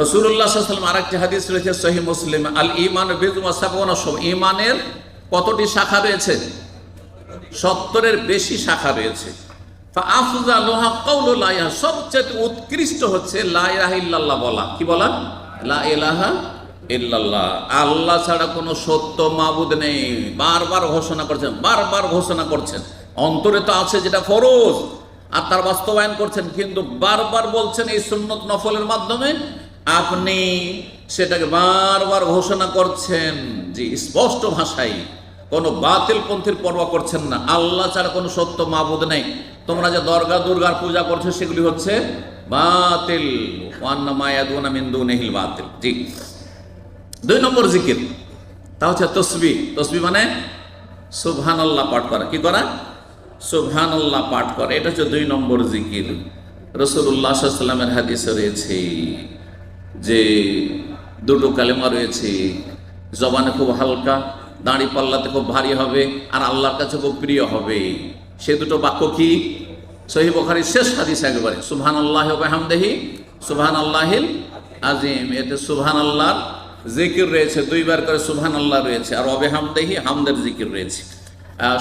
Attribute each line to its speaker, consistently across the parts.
Speaker 1: রাসূলুল্লাহ সাল্লাল্লাহু আলাইহি ওয়াসাল্লাম আরেকটি হাদিস রয়েছে সহিহ মুসলিম, আল ঈমান বিদ'আ সাবউনা শুব, ঈমানের কতটি শাখা রয়েছে? 70-এর বেশি শাখা রয়েছে। ফাআফযালুহা কাউলু লা ইলাহা, সবচেয়ে উৎকৃষ্ট হচ্ছে লা ইলাহা ইল্লাল্লাহ বলা। কি বলা? লা ইলাহা ইল্লাল্লাহ, আল্লাহ ছাড়া কোনো সত্য মাবুদ নেই। বারবার ঘোষণা করছেন, বারবার ঘোষণা করছেন। অন্তরে তো আছে যেটা ফরজ, আর তার বাস্তবায়ন করছেন, কিন্তু বারবার বলছেন এই সুন্নত নফলের মাধ্যমে আপনি সেটাকে বারবার ঘোষণা করছেন যে স্পষ্ট ভাষায় কোনো বাতিল পন্থীর পরোয়া করছেন না। আল্লাহ ছাড়া কোনো সত্য মাবুদ নেই। তোমরা যে দরগা দুর্গার পূজা করছো সেগুলি হচ্ছে বাতিল। ওয়ান্না মা ইয়াদুনা মিন দুনিহিল বাতিল। জি। 2 নম্বর জিকির, তা হচ্ছে তসবিহ। তসবিহ মানে সুবহানাল্লাহ পাঠ করা। কি করা? সুবহানাল্লাহ পাঠ করা। এটা হচ্ছে 2 নম্বর জিকির। রাসূলুল্লাহ সাল্লাল্লাহু আলাইহি ওয়াসাল্লামের হাদিসে রয়েছে যে 2টো কালেমা রয়েছে, জবানে খুব হালকা, দাড়ি পাল্লাতে খুব ভারী হবে, আর আল্লাহর কাছে খুব প্রিয় হবে। সে 2টো বাক্য কি? সহিহ বুখারীর শেষ হাদিস একেবারে, সুবহানাল্লাহি ওয়া বিহামদিহি সুবহানাল্লাহিল আযীম। এতে সুবহানাল্লাহর জিকির রয়েছে, 2 বার করে সুবহানাল্লাহ রয়েছে, আর ওয়া বিহামদিহি হামদের জিকির রয়েছে।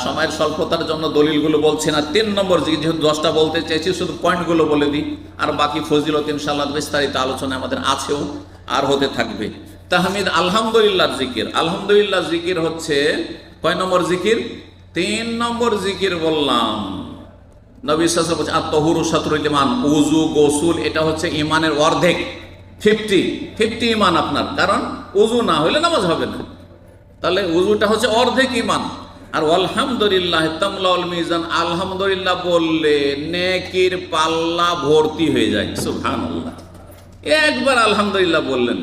Speaker 1: সময়ের স্বল্পতার জন্য দলিলগুলো বলছি না। 3 নম্বর জিকির, যেহেতু 10টা বলতে চাইছি শুধু পয়েন্টগুলো বলে দিই, আর বাকি ফজিলত ইনশাআল্লাহ বিস্তারিত আলোচনা আমাদের আছেও আর হতে থাকবে। তাহমিদ আলহামদুলিল্লাহ জিকির। আলহামদুলিল্লাহ জিকির হচ্ছে কয় নম্বর জিকির? 3 নম্বর জিকির বললাম। নবী সাল্লাল্লাহু আলাইহি ওয়াসাল্লাম বলেছেন আত-তাহুরু শাতরুল ঈমান, ওযু গোসল এটা হচ্ছে ঈমানের অর্ধেক, 50 ঈমান আপনার। কারণ ওযু না হলে নামাজ হবে না, তাহলে ওযুটা হচ্ছে অর্ধেক ঈমান। আর আলহামদুলিল্লাহ তামলাউল মিজান, আলহামদুলিল্লাহ বললে নেকির পাল্লা ভর্তি হয়ে যায়। সুবহানাল্লাহ। একবার আলহামদুলিল্লাহ বললেন,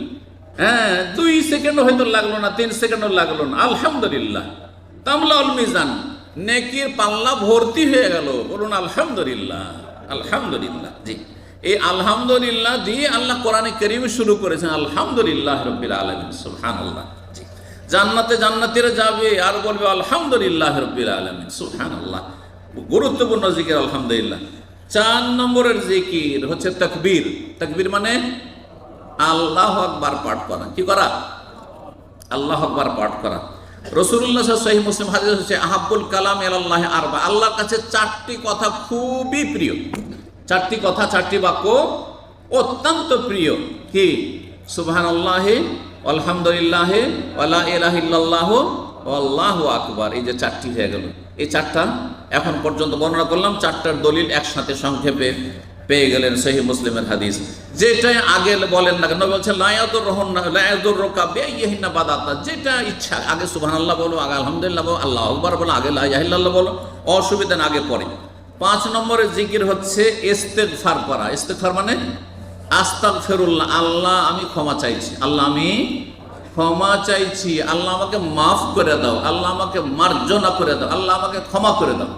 Speaker 1: 2 সেকেন্ড হয়তো লাগলো না, 3 সেকেন্ডও লাগলো না, আলহামদুলিল্লাহ তামলাউল মিজান, নেকির পাল্লা ভর্তি হয়ে গেল। বলুন আলহামদুলিল্লাহ। আলহামদুলিল্লাহ। জি, এই আলহামদুলিল্লাহ দিয়ে আল্লাহ কোরআনে কারীমে শুরু করেছেন, আলহামদুলিল্লাহ রাব্বিল আলামিন। সুবহানাল্লাহ। জি, জান্নাতে জান্নাতীরা যাবে আর বলবে আলহামদুলিল্লাহ রাব্বিল আলামিন। সুবহানাল্লাহ। গুরুত্বপূর্ণ জিকির আলহামদুলিল্লাহ। 4 নম্বরের জিকির হচ্ছে তাকবীর। তাকবীর মানে আল্লাহু আকবার পাঠ করা। কি করা? আল্লাহু আকবার পাঠ করা। রাসূলুল্লাহ সাল্লাল্লাহু আলাইহি ওয়াসাল্লাম সহিহ মুসলিম হাদিস হচ্ছে আহাব্বুল কালাম ইলাল্লাহি আরবা, আল্লাহর কাছে 4টি কথা খুবই প্রিয়। 4টি কথা, 4টি বাক্য অত্যন্ত প্রিয়। কি? সুবহানাল্লাহি আলহামদুলিল্লাহি ওয়া লা ইলাহা ইল্লাল্লাহু আল্লাহু আকবার। এই যে 4টি হয়ে গেল, এই 4টা এখন পর্যন্ত বর্ণনা করলাম। 4টার দলিল একসাথে সংক্ষেপে পেয়ে গেলেন সহিহ মুসলিমের হাদিস। যেটাই আগে বলেন না কেন, বলছেন লা ইয়াদুররুকা বিআইয়িহিন্না বাদাতা, যেটা ইচ্ছা আগে সুবহানাল্লাহ বলো, আগে আলহামদুলিল্লাহ বলো, আল্লাহু আকবার বলো, আগে লা ইলাহা ইল্লাল্লাহ বলো, অসুবিধা না, আগে পরে। 5 নম্বরের জিকির হচ্ছে ইস্তেগফার করা। ইস্তেগফার মানে আস্তাগফিরুল্লাহ, আল্লাহ আমি ক্ষমা চাইছি, আল্লাহ আমি ক্ষমা চাইছি, আল্লাহ আমাকে মাফ করে দাও, আল্লাহ আমাকে মার্জনা করে দাও, আল্লাহ আমাকে ক্ষমা করে দাও।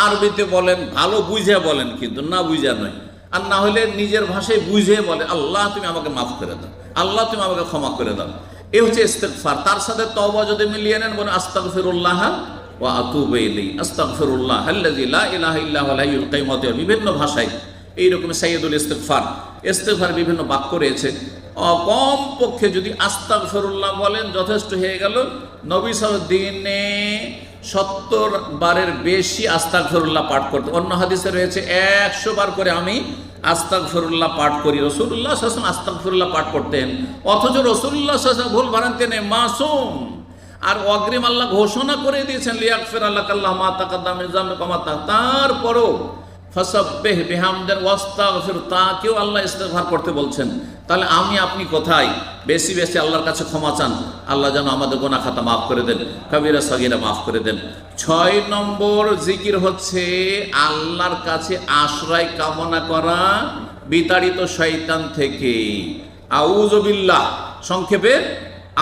Speaker 1: আরবিতে বলেন, ভালো বুঝে বলেন, কিন্তু না বুঝে নয়। আর না হলে নিজের ভাষায় বুঝে বলে, আল্লাহ তুমি আমাকে মাফ করে দাও, আল্লাহ তুমি আমাকে ক্ষমা করে দাও। এ হচ্ছে ইস্তেগফার। তার সাথে তওবা যদি মিলিয়ে নেন, বলেন আস্তাগফিরুল্লাহ ওয়া আতুবু ইলাইহি, আস্তাগফিরুল্লাহ আল্লাযী লা ইলাহা ইল্লা হুয়াল হাইয়ুল কাইয়্যুম। বিভিন্ন ভাষায় এইরকম সাইয়্যিদুল ইস্তেগফার। ইস্তেগফার বিভিন্ন বাক্য রয়েছে। কম পক্ষে যদি আস্তাগফিরুল্লাহ বলেন যথেষ্ট হয়ে গেল। নবী সাল্লাল্লাহু দিনে 70 বারের বেশি আস্তাগফিরুল্লাহ পাঠ করতেন। অন্য হাদিসে রয়েছে 100 বার করে আমি আস্তাগফিরুল্লাহ পাঠ করি। রাসূলুল্লাহ সাল্লাল্লাহু আলাইহি ওয়াসাল্লাম আস্তাগফিরুল্লাহ পাঠ করতেন, অথচ রাসূলুল্লাহ সাল্লাল্লাহু আলাইহি ওয়াসাল্লাম ভুল ভ্রান্তি নেই, মাসুম। আর অগ্রিম আল্লাহ ঘোষণা করে দিয়েছেন লিয়াগফির লাকাল্লাহু মা তাকাদ্দামা মিন যামবিকা ওয়া মা তাআখার। তারপরও ফাসাব্বিহ বিহামদি ওয়াস্তাগফির, তাকেও আল্লাহ ইস্তেগফার করতে বলছেন। তাহলে আমি আপনি কোথায়? বেশি বেশি আল্লাহর কাছে ক্ষমা চান, আল্লাহ যেন আমাদের গুনাহ খাতা মাফ করে দেন, কবিরা সগীরা মাফ করে দেন। 6 নম্বর জিকির হচ্ছে আল্লাহর কাছে আশ্রয় কামনা করা বিতাড়িত শয়তান থেকে। আউযু বিল্লাহ, সংক্ষেপে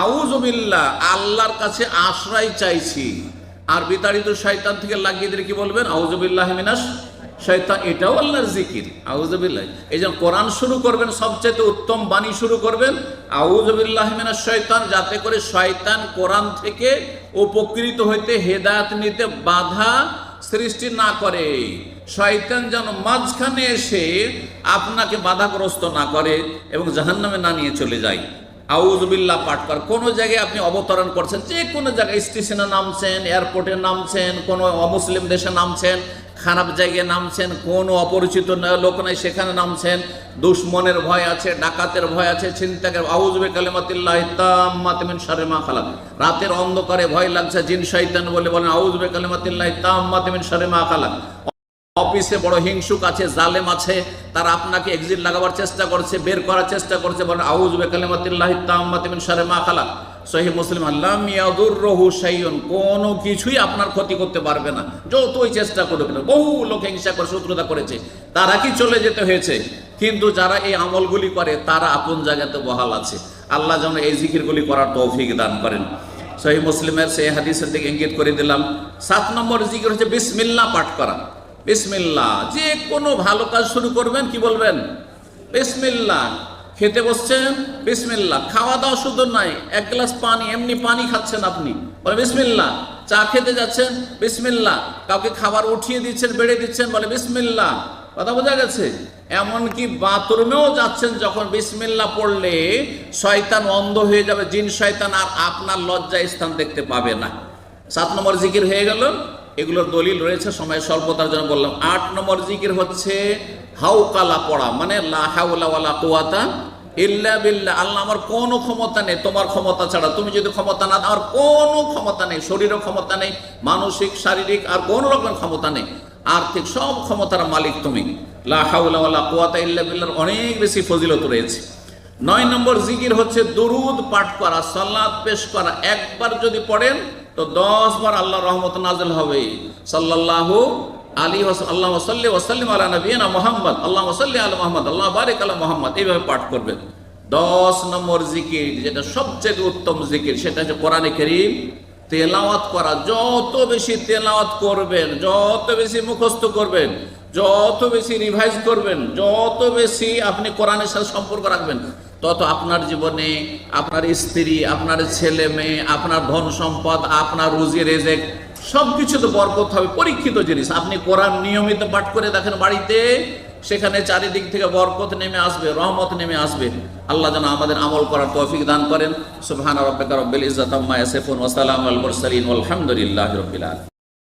Speaker 1: আউযু বিল্লাহ, আল্লাহর কাছে আশ্রয় চাইছি। আর বিতাড়িত শয়তান থেকে লাগিয়ে দিলে কি বলবেন? আউযু বিল্লাহি মিনাশ শয়তান। এটাও আল্লাহর জিকির, আউযু বিল্লাহ। এই যে কোরআন শুরু করবেন, সবচেয়ে উত্তম বাণী শুরু করবেন আউযু বিল্লাহি মিনাশ শয়তান, যাতে করে শয়তান কোরআন থেকে উপকৃত হইতে, হেদায়েত নিতে বাধা সৃষ্টি না করে। শয়তান যেন মাঝখানে এসে আপনাকে বাধাগ্রস্ত না করে এবং জাহান্নামে না নিয়ে চলে যায়। আউযুবিল্লাহ পাঠ কর। কোনো জায়গায় আপনি অবতরণ করছেন, যে কোনো জায়গায় স্টেশনে নামছেন, এয়ারপোর্টে নামছেন, কোনো অমুসলিম দেশে নামছেন, খারাপ জায়গায় নামছেন, কোনো অপরিচিত লোক নাই সেখানে নামছেন, দুশ্মনের ভয় আছে, ডাকাতের ভয় আছে, ছিনতাইয়ের, আউযু বিকালিমাতিল্লাহি তাম্মাতি মিন শাররি মা খালাক। রাতের অন্ধকারে ভয় লাগছে, জিন শয়তান বলেন আউযু বিকালিমাতিল্লাহি তাম্মাতি মিন শাররি মা খালাক। অফিসে বড় হিংসুক আছে, জালেম আছে, তারা আপনাকে এক্সিট লাগাবার চেষ্টা করছে, বের করার চেষ্টা করছে, বলেন আউযু বিকালিমাতিল্লাহি তাম্মাতি মিন শাররি মা খালাক। সহিহ মুসলিম, লাম ইয়াদুররুহু শাইউন, কোনো কিছুই আপনার ক্ষতি করতে পারবে না যতই চেষ্টা করুক না। বহু লোক হিংসা করে, শত্রুতা করেছে, তারা কি চলে যেতে হয়েছে, কিন্তু যারা এই আমলগুলি করে তারা আপন জায়গাতে বহাল আছে। আল্লাহ যেন এই জিকিরগুলি করার তৌফিক দান করেন। সহিহ মুসলিমের সেই হাদিসের দিকে ইঙ্গিত করে দিলাম। 7 নম্বর জিকির হচ্ছে বিসমিল্লাহ পাঠ করা। বিসমিল্লাহ, যে কোনো ভালো কাজ শুরু করবেন কি বলবেন? বিসমিল্লাহ। খেতে বসছেন, বিসমিল্লাহ। খাওয়া দাওয়া শুধু নাই, এক গ্লাস পানি, এমনি পানি খাচ্ছেন আপনি, বলে বিসমিল্লাহ। চা খেতে যাচ্ছেন, বিসমিল্লাহ। কাউকে খাবার উঠিয়ে দিচ্ছেন, বেড়ে দিচ্ছেন, বলে বিসমিল্লাহ। কথা বোঝা গেছে? এমনকি বাথরুমেও যাচ্ছেন, যখন বিসমিল্লাহ পড়লে শয়তান অন্ধ হয়ে যাবে, জিন শয়তান, আর আপনার লজ্জায় স্থান দেখতে পাবে না। 7 নম্বর জিকির হয়ে গেল। এগুলোর দলিল রয়েছে, সময় স্বল্পতার জন্য বললাম। 8 নম্বর জিকির হচ্ছে হাউকালা পড়া, মানে লা হাওলা ওয়ালা কুওয়াতা ইল্লা বিল্লাহ। আল্লাহ, আমার কোনো ক্ষমতা নেই তোমার ক্ষমতা ছাড়া, তুমি যদি ক্ষমতা না, আমার কোনো ক্ষমতা নেই, শরীরের ক্ষমতা নেই, মানসিক শারীরিক আর কোনো রকম ক্ষমতা নেই, আর্থিক সব ক্ষমতার মালিক তুমি। লা হাওলা ওয়ালা কুওয়াতা ইল্লা বিল্লাহর অনেক বেশি ফজিলত রয়েছে। 9 নম্বর জিকির হচ্ছে দুরুদ পাঠ করা, সালাত পেশ করা। একবার যদি পড়েন তো 10 বার আল্লাহর রহমত নাযিল হবে। সাল্লাল্লাহু আলাইহি ওয়াসাল্লাম, আল্লাহুম্মা সাল্লি ওয়া সাল্লিম আলা নবিয়িনা মুহাম্মদ, আল্লাহুম্মা সাল্লি আলা মুহাম্মদ, আল্লাহুম্মা বারিক আলা মুহাম্মদ, এইভাবে পাঠ করবেন। 10 নম্বর জিকির, যেটা সবচেয়ে উত্তম জিকির, সেটা হচ্ছে কোরআনে কারীম তেলাওয়াত করা। যত বেশি তেলাওয়াত করবেন, যত বেশি মুখস্থ করবেন, যত বেশি রিভাইজ করবেন, যত বেশি আপনি কোরআনের সাথে সম্পর্ক রাখবেন, তত আপনার জীবনে আপনার স্ত্রী, আপনার ছেলে মেয়ে, আপনার ধন সম্পদ, আপনার রুজি রেজেক সবকিছু তো বরকত হবে। পরীক্ষিত জিনিস। আপনি কোরআন নিয়মিত পাঠ করে দেখেন বাড়িতে, সেখানে চারিদিক থেকে বরকত নেমে আসবে, রহমত নেমে আসবে। আল্লাহ যেন আমাদের আমল করার তৌফিক দান করেন। সুবহান রাব্বিকা রাব্বিল ইজ্জাতি আম্মা ইয়াসিফুন ওয়া সালামুল মুরসালিন ওয়াল হামদুলিল্লাহি রাব্বিল আলামিন।